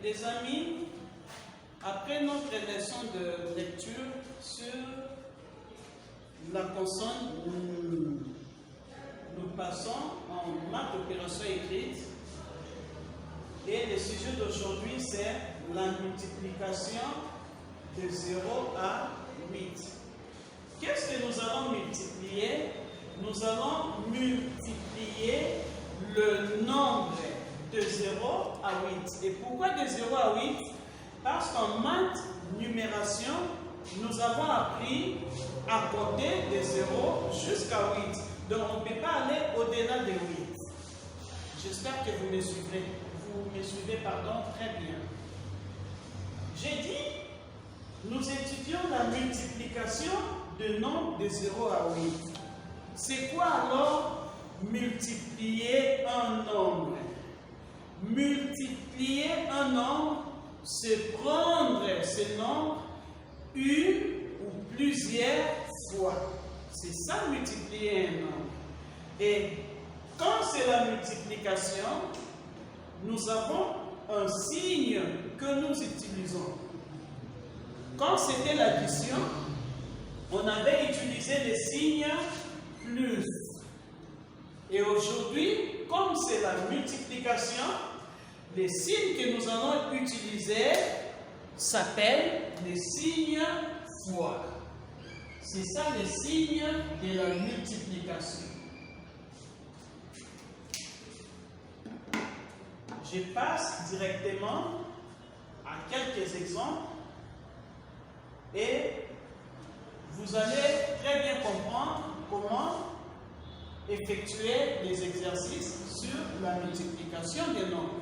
Les amis, après notre leçon de lecture sur la consonne, nous passons en maths d'opération écrite. Et le sujet d'aujourd'hui, c'est la multiplication de 0 à 8. Qu'est-ce que nous allons multiplier? Nous allons multiplier le nombre de 0 à 8. Et pourquoi de 0 à 8? Parce qu'en maths, numération, nous avons appris à compter de 0 jusqu'à 8. Donc on ne peut pas aller au-delà de 8. J'espère que vous me suivez. Vous me suivez, pardon, très bien. J'ai dit, nous étudions la multiplication de nombres de 0 à 8. C'est quoi alors multiplier un nombre? Multiplier un nombre, c'est prendre ce nombre une ou plusieurs fois. C'est ça multiplier un nombre. Et quand c'est la multiplication, nous avons un signe que nous utilisons. Quand c'était l'addition, on avait utilisé le signe plus. Et aujourd'hui, comme c'est la multiplication, les signes que nous allons utiliser s'appellent les signes fois. C'est ça le signe de la multiplication. Je passe directement à quelques exemples et vous allez très bien comprendre comment effectuer les exercices sur la multiplication des nombres.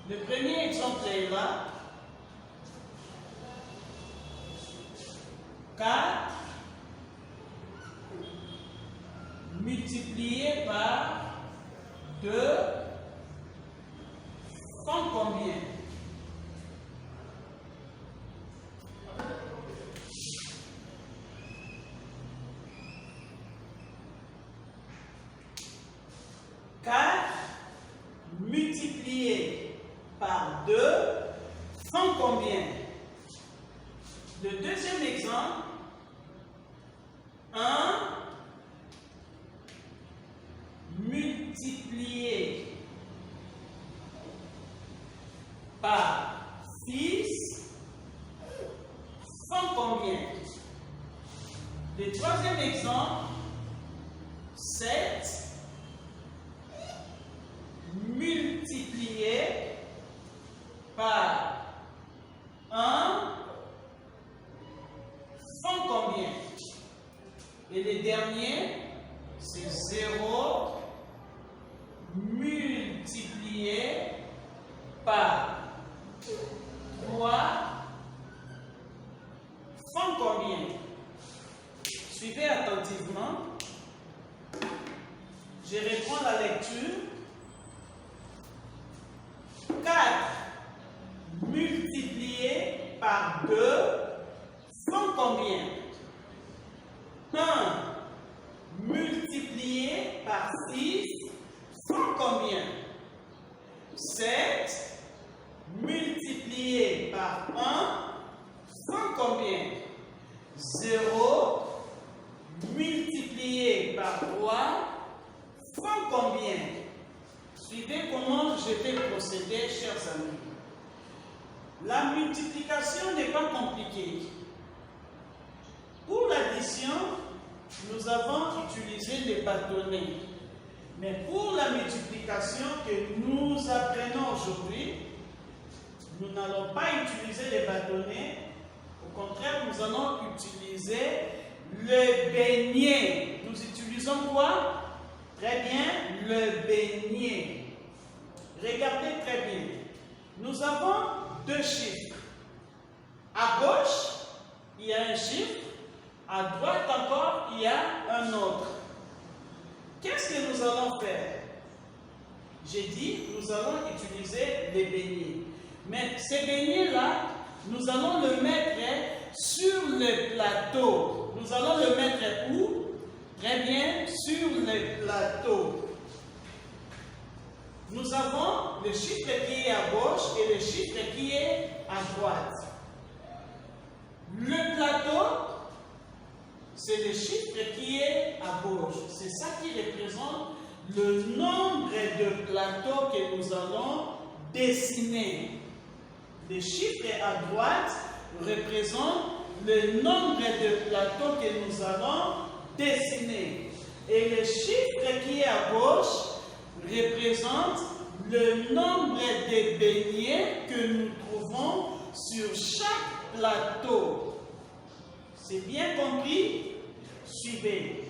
Le premier exemple est là. 4 multiplié par 2 font combien? Multiplié par 2 font combien? Le deuxième exemple, 1 multiplié par 6 font combien? Le troisième exemple, 7 multiplié par 1 font combien? Et le dernier, c'est 0 multiplié par 3 font combien? Suivez attentivement. Je reprends la lecture. 4 multiplié par 2 font combien? 1 multiplié par 6 font combien? 7 multiplié par 1 font combien? 0 multiplié par 3 font combien? Suivez comment je vais procéder, chers amis. La multiplication n'est pas compliquée. Pour l'addition, nous avons utilisé les bâtonnets. Mais pour la multiplication que nous apprenons aujourd'hui, nous n'allons pas utiliser les bâtonnets. Au contraire, nous allons utiliser le beignet. Nous utilisons quoi? Très bien, le beignet. Regardez très bien. Nous avons deux chiffres. À gauche, il y a un chiffre. À droite encore, il y a un autre. Qu'est-ce que nous allons faire? J'ai dit, nous allons utiliser les beignets. Mais ces beignets-là, nous allons le mettre sur le plateau. Nous allons le mettre où? Très bien, sur le plateau. Nous avons le chiffre qui est à gauche et le chiffre qui est à droite. Le plateau, c'est le chiffre qui est à gauche. C'est ça qui représente le nombre de plateaux que nous allons dessiner. Le chiffre à droite représente le nombre de plateaux que nous allons dessiner. Et le chiffre qui est à gauche représente le nombre de beignets que nous trouvons sur chaque plateau. C'est bien compris? Suivez.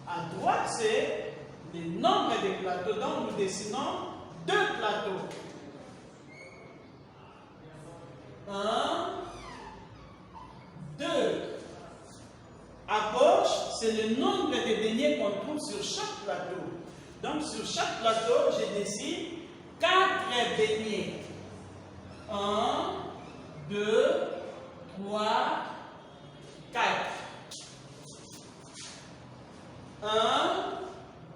À droite, c'est le nombre de plateaux. Donc, nous dessinons 2 plateaux. 1, 2. À gauche, c'est le nombre de beignets qu'on trouve sur chaque plateau. Donc, sur chaque plateau, je dessine 4 beignets. 1, 2, 3, 4. 1,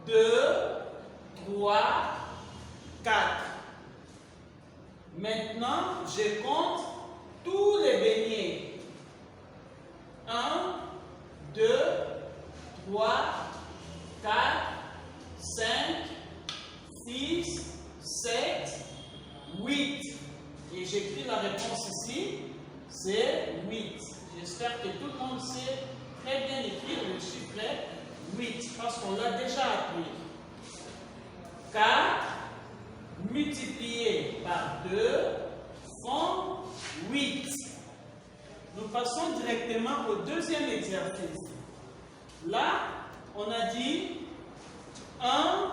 2, 3, 4. Maintenant, je compte tous les beignets. 1, 2, 3, 4, 5, 6, 7, 8. Et j'écris la réponse ici, c'est 8. J'espère que tout le monde sait très bien écrire le chiffre 8, parce qu'on l'a déjà appris. 4 multiplié par 2 font 8. Nous passons directement au deuxième exercice. Là, on a dit 1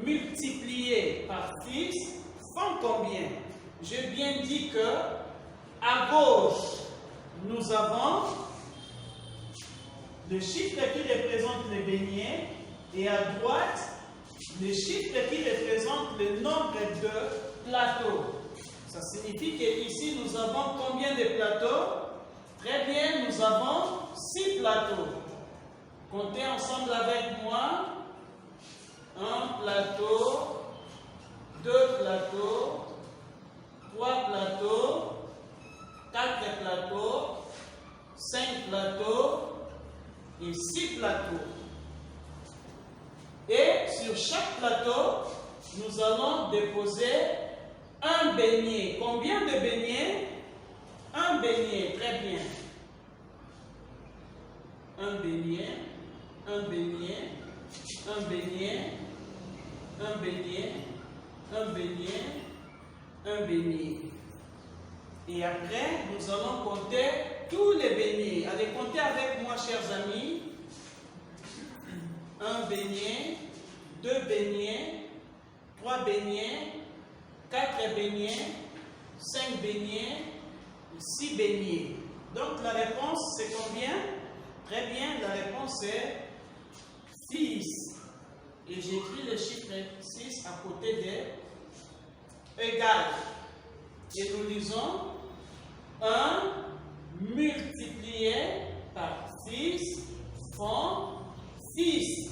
multiplié par 6 font combien? J'ai bien dit que à gauche, nous avons le chiffre qui représente les beignets et à droite, le chiffre qui représente le nombre de plateaux. Ça signifie qu'ici, nous avons combien de plateaux? Très bien, nous avons 6 plateaux. Comptez ensemble avec moi. 1 plateau, 2 plateaux, 3 plateaux, 4 plateaux, 5 plateaux et 6 plateaux. Et sur chaque plateau, nous allons déposer un beignet. Combien de beignets? Un beignet, très bien. Un beignet, un beignet, un beignet, un beignet, un beignet, un beignet. Et après, nous allons compter tous les beignets. Allez, comptez avec moi, chers amis. Un beignet, 2 beignets, 3 beignets, 4 beignets, 5 beignets, 6 beignets. Donc la réponse c'est combien? Très bien, la réponse est 6. Et j'écris le chiffre 6 à côté de égal. Et nous lisons 1 multiplié par 6 font 6.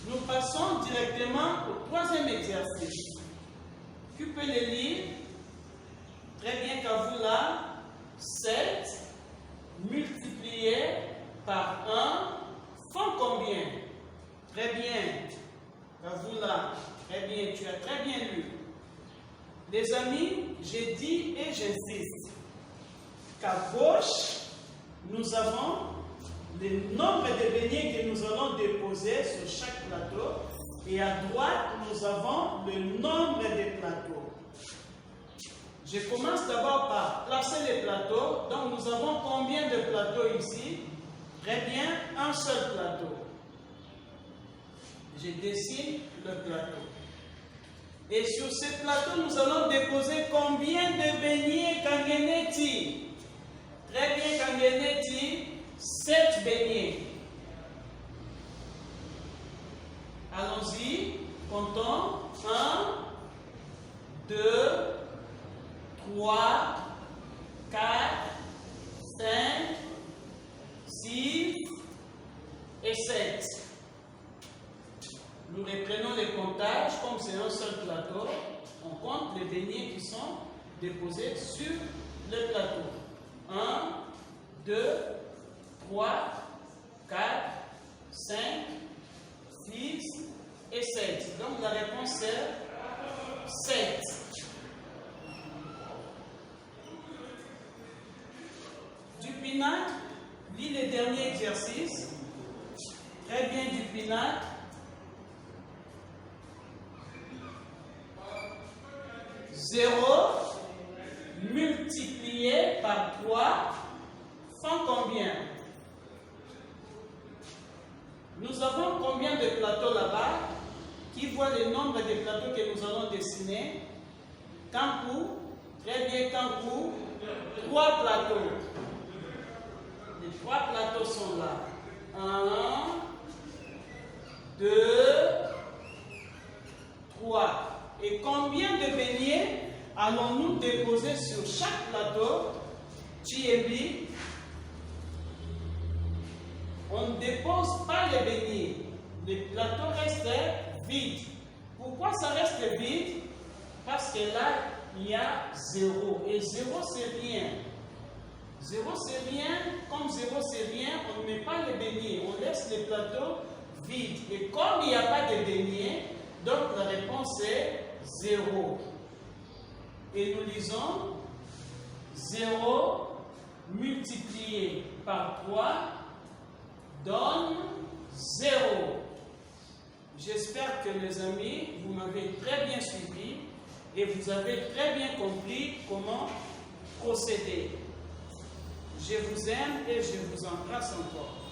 Nous passons directement au troisième exercice. Tu peux le lire? Très bien, qu'à vous là. 7 multiplié par 1 font combien? Très bien. Qu'à vous là. Très bien, tu as très bien lu. Les amis, j'ai dit et j'insiste qu'à gauche, nous avons le nombre de beignets que nous allons déposer sur chaque plateau et à droite, nous avons le nombre de plateaux. Je commence d'abord par placer les plateaux. Donc nous avons combien de plateaux ici? Très bien, un seul plateau. Je dessine le plateau. Et sur ce plateau, nous allons déposer combien de beignets Kangeneti? Très bien, Kangeneti, 7 beignets. Allons-y, comptons. 1, 2, 3, 4, 5, 6 et 7. Nous reprenons les comptages, comme c'est un seul plateau. On de beignets qui sont déposés sur le plateau. 1, 2, 3, 4, 5, 6 et 7. Donc la réponse est 7. Du pinacle, lis le dernier exercice. Très bien, du pinacle. 0 multiplié par 3 font combien? Nous avons combien de plateaux là-bas? Qui voit le nombre de plateaux que nous allons dessiner? Kankou, très bien, Kankou. 3 plateaux. Les 3 plateaux sont là. 1, 2, 3. Et combien de beignets allons-nous déposer sur chaque plateau? Thierry, on ne dépose pas les beignets. Les plateaux restent vides. Pourquoi ça reste vide? Parce que là, il y a 0. Et 0, c'est rien. 0, c'est rien. Comme 0, c'est rien, on ne met pas les beignets. On laisse les plateaux vides. Et comme il n'y a pas de beignets, donc la réponse est 0. Et nous lisons 0 multiplié par 3 donne 0. J'espère que les amis, vous m'avez très bien suivi et vous avez très bien compris comment procéder. Je vous aime et je vous embrasse encore.